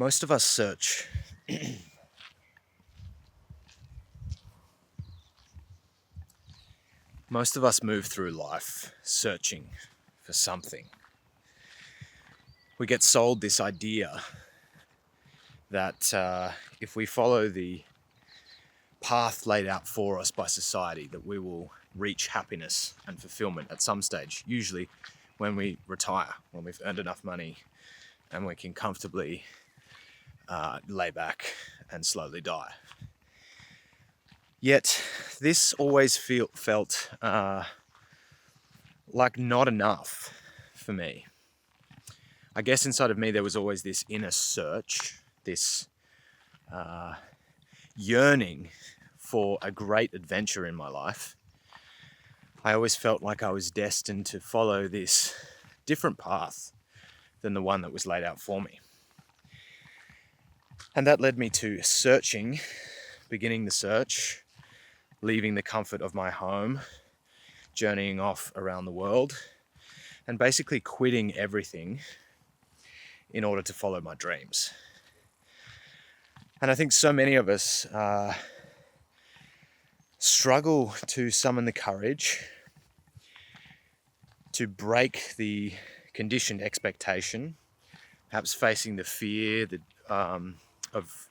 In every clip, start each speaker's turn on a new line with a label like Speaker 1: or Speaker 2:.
Speaker 1: Most of us search. Most of us move through life searching for something. We get sold this idea that if we follow the path laid out for us by society, that we will reach happiness and fulfillment at some stage, usually when we retire, when we've earned enough money and we can comfortably lay back and slowly die. Yet this always felt like not enough for me. I guess inside of me there was always this inner search, this yearning for a great adventure in my life. I always felt like I was destined to follow this different path than the one that was laid out for me. And that led me to searching, beginning the search, leaving the comfort of my home, journeying off around the world, and basically quitting everything in order to follow my dreams. And I think so many of us struggle to summon the courage to break the conditioned expectation, perhaps facing the fear of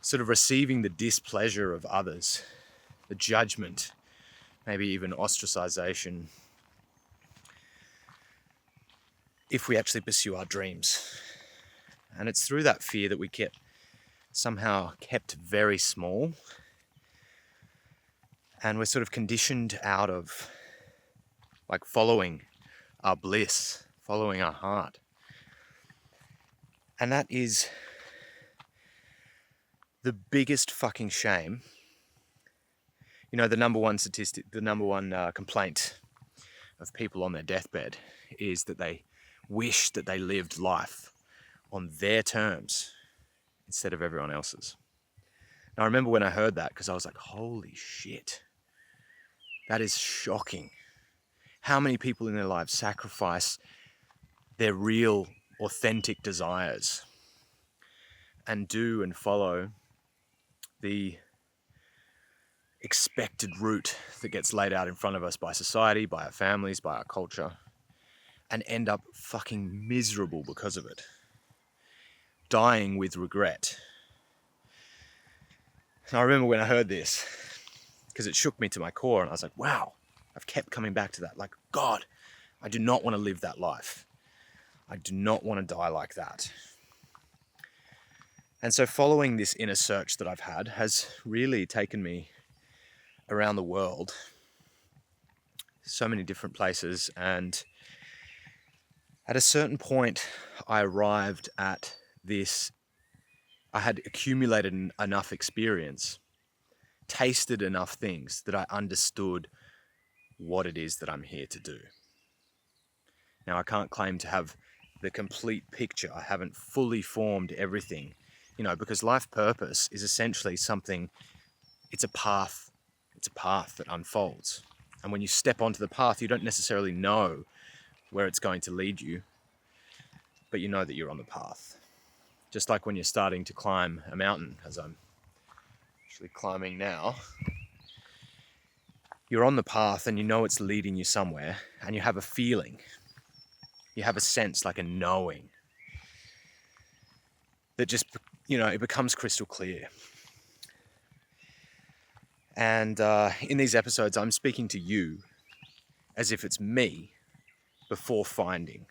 Speaker 1: sort of receiving the displeasure of others, the judgment, maybe even ostracization, if we actually pursue our dreams. And it's through that fear that we get somehow kept very small, and we're sort of conditioned out of like following our bliss, following our heart. And that is the biggest fucking shame. You know, the number one statistic, the number one complaint of people on their deathbed is that they wish that they lived life on their terms instead of everyone else's. And I remember when I heard that, because I was like, holy shit, that is shocking. How many people in their lives sacrifice their real, authentic desires and do and follow the expected route that gets laid out in front of us by society, by our families, by our culture, and end up fucking miserable because of it, dying with regret. And I remember when I heard this, because it shook me to my core, and I was like, wow, I've kept coming back to that. Like, God, I do not want to live that life. I do not want to die like that. And so following this inner search that I've had has really taken me around the world, so many different places. And at a certain point, I arrived at this. I had accumulated enough experience, tasted enough things that I understood what it is that I'm here to do. Now, I can't claim to have the complete picture. I haven't fully formed everything, because life purpose is essentially something, it's a path that unfolds. And when you step onto the path, you don't necessarily know where it's going to lead you, but you know that you're on the path. Just like when you're starting to climb a mountain, as I'm actually climbing now, you're on the path and you know it's leading you somewhere, and you have a feeling, you have a sense, like a knowing, that just, it becomes crystal clear. And in these episodes, I'm speaking to you as if it's me before finding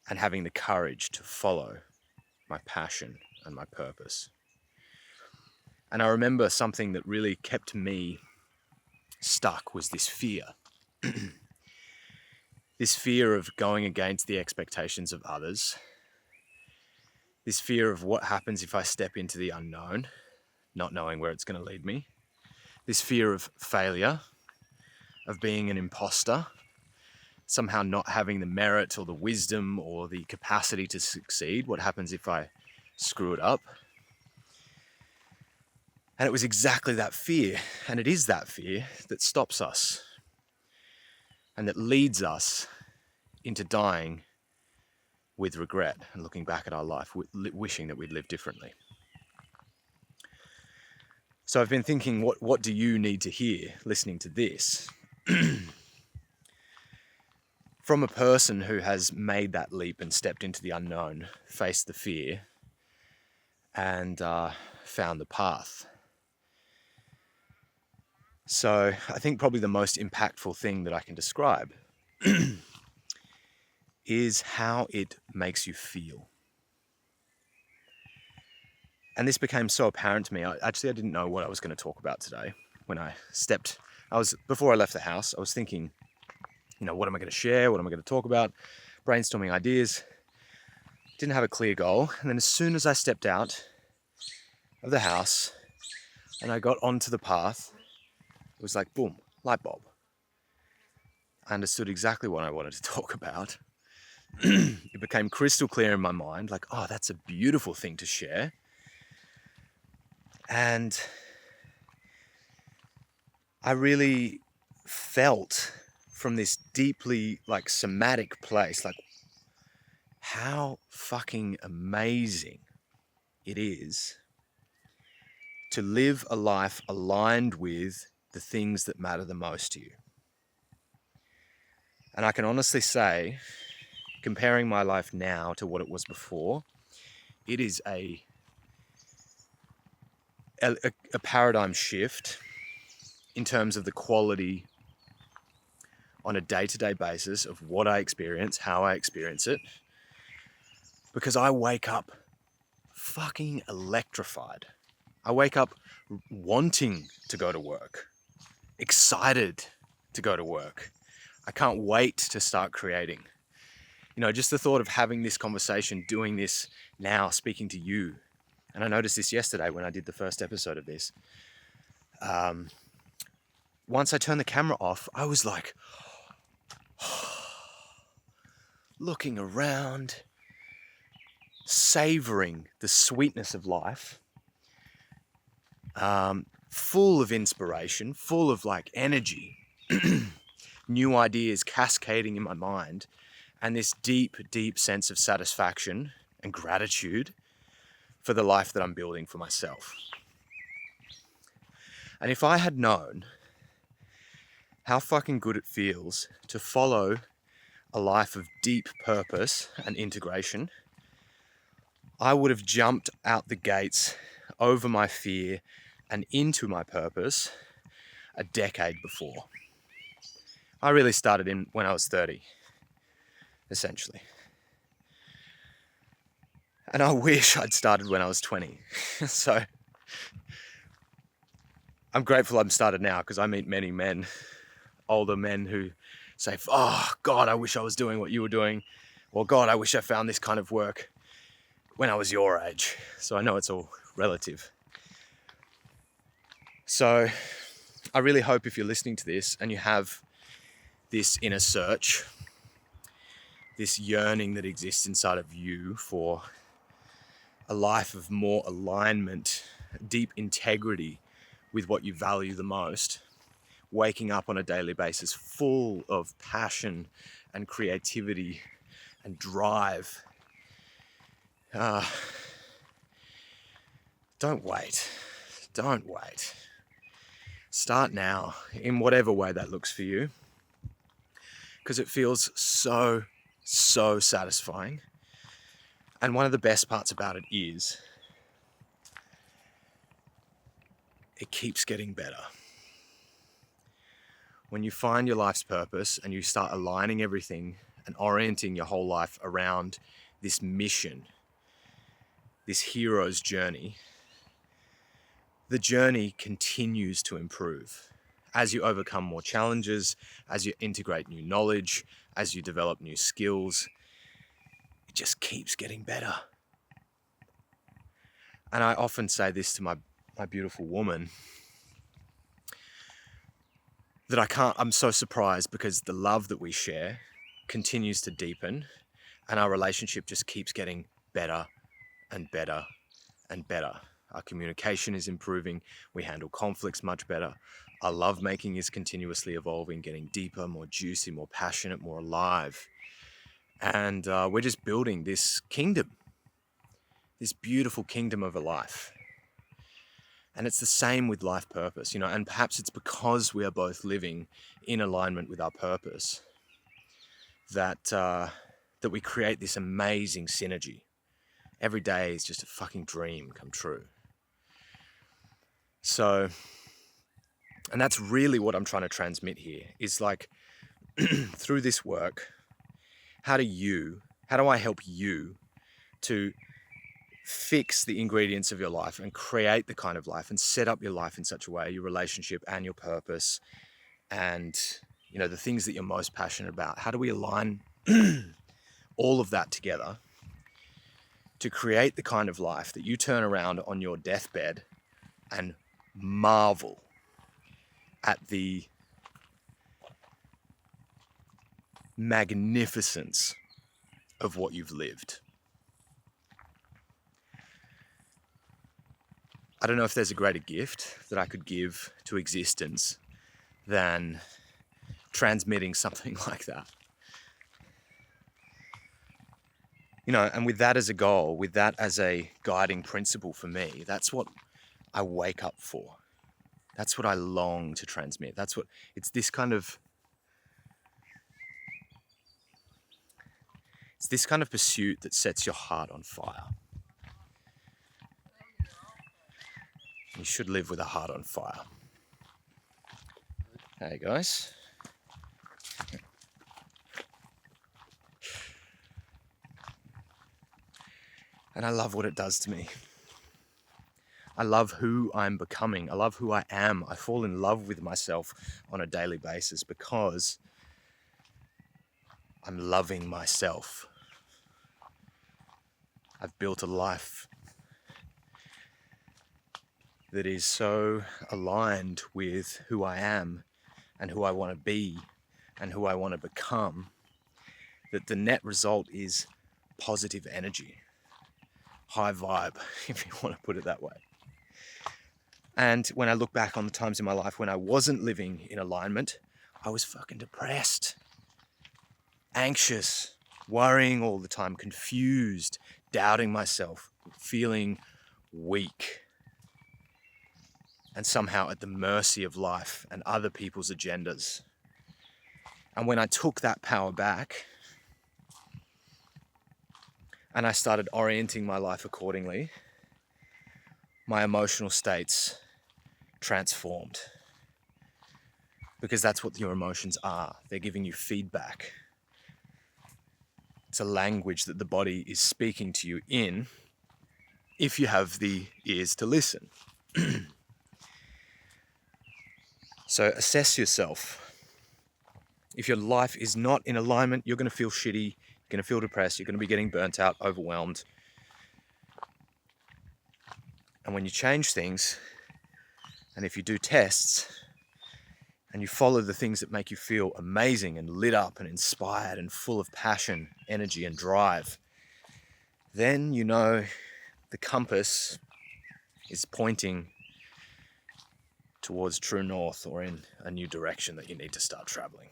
Speaker 1: and having the courage to follow my passion and my purpose. And I remember something that really kept me stuck was this fear. This fear of going against the expectations of others. This fear of what happens if I step into the unknown, not knowing where it's going to lead me. This fear of failure, of being an imposter, somehow not having the merit or the wisdom or the capacity to succeed. What happens if I screw it up? And it was exactly that fear, and it is that fear that stops us and that leads us into dying with regret and looking back at our life, wishing that we'd lived differently. So I've been thinking, what do you need to hear listening to this? From a person who has made that leap and stepped into the unknown, faced the fear, and found the path. So I think probably the most impactful thing that I can describe is how it makes you feel. And this became so apparent to me. I didn't know what I was going to talk about today. Before I left the house, I was thinking, what am I going to share? What am I going to talk about? Brainstorming ideas. Didn't have a clear goal. And then as soon as I stepped out of the house and I got onto the path, it was like, boom, light bulb. I understood exactly what I wanted to talk about. It became crystal clear in my mind, like, oh, that's a beautiful thing to share. And I really felt from this deeply somatic place, how fucking amazing it is to live a life aligned with the things that matter the most to you. And I can honestly say, comparing my life now to what it was before, it is a paradigm shift in terms of the quality on a day-to-day basis of what I experience, how I experience it, because I wake up fucking electrified. I wake up wanting to go to work, excited to go to work. I can't wait to start creating. Just the thought of having this conversation, doing this now, speaking to you. And I noticed this yesterday when I did the first episode of this. Once I turned the camera off, I was like, looking around, savoring the sweetness of life, full of inspiration, full of energy, new ideas cascading in my mind, and this deep, deep sense of satisfaction and gratitude for the life that I'm building for myself. And if I had known how fucking good it feels to follow a life of deep purpose and integration, I would have jumped out the gates over my fear and into my purpose a decade before. I really started when I was 30, essentially. And I wish I'd started when I was 20. So I'm grateful I'm started now, because I meet many men, older men, who say, oh, God, I wish I was doing what you were doing. Or, God, I wish I found this kind of work when I was your age. So I know it's all relative. So I really hope if you're listening to this and you have this inner search, this yearning that exists inside of you for a life of more alignment, deep integrity with what you value the most, waking up on a daily basis full of passion and creativity and drive. Don't wait. Don't wait. Start now, in whatever way that looks for you, because it feels so, so satisfying. And one of the best parts about it is it keeps getting better. When you find your life's purpose and you start aligning everything and orienting your whole life around this mission, this hero's journey, the journey continues to improve. As you overcome more challenges, as you integrate new knowledge, as you develop new skills, it just keeps getting better. And I often say this to my beautiful woman, that I'm so surprised, because the love that we share continues to deepen and our relationship just keeps getting better and better and better. Our communication is improving. We handle conflicts much better. Our lovemaking is continuously evolving, getting deeper, more juicy, more passionate, more alive. And we're just building this kingdom, this beautiful kingdom of a life. And it's the same with life purpose, and perhaps it's because we are both living in alignment with our purpose that that we create this amazing synergy. Every day is just a fucking dream come true. So, and that's really what I'm trying to transmit here, is like, through this work, how do I help you to fix the ingredients of your life and create the kind of life and set up your life in such a way, your relationship and your purpose and, the things that you're most passionate about? How do we align all of that together to create the kind of life that you turn around on your deathbed and marvel at the magnificence of what you've lived? I don't know if there's a greater gift that I could give to existence than transmitting something like that. And with that as a goal, with that as a guiding principle for me, that's what I wake up for. That's what I long to transmit. It's this kind of pursuit that sets your heart on fire. You should live with a heart on fire. Hey guys. And I love what it does to me. I love who I'm becoming. I love who I am. I fall in love with myself on a daily basis because I'm loving myself. I've built a life that is so aligned with who I am and who I want to be and who I want to become that the net result is positive energy, high vibe, if you want to put it that way. And when I look back on the times in my life when I wasn't living in alignment, I was fucking depressed, anxious, worrying all the time, confused, doubting myself, feeling weak, and somehow at the mercy of life and other people's agendas. And when I took that power back and I started orienting my life accordingly, my emotional states transformed. Because that's what your emotions are. They're giving you feedback. It's a language that the body is speaking to you in, if you have the ears to listen. So assess yourself. If your life is not in alignment, you're going to feel shitty, you're going to feel depressed, you're going to be getting burnt out, overwhelmed. And when you change things, and if you do tests, and you follow the things that make you feel amazing and lit up and inspired and full of passion, energy and drive, then the compass is pointing towards true north or in a new direction that you need to start traveling.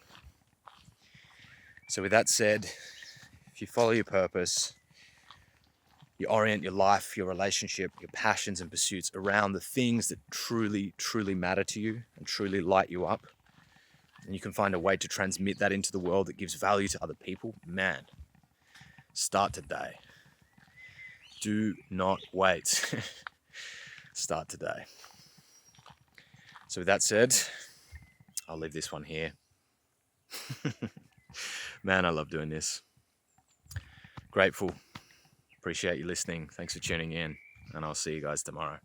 Speaker 1: So with that said, if you follow your purpose, you orient your life, your relationship, your passions and pursuits around the things that truly, truly matter to you and truly light you up, and you can find a way to transmit that into the world that gives value to other people, man, start today. Do not wait. Start today. So with that said, I'll leave this one here. Man, I love doing this. Grateful. Appreciate you listening. Thanks for tuning in. And I'll see you guys tomorrow.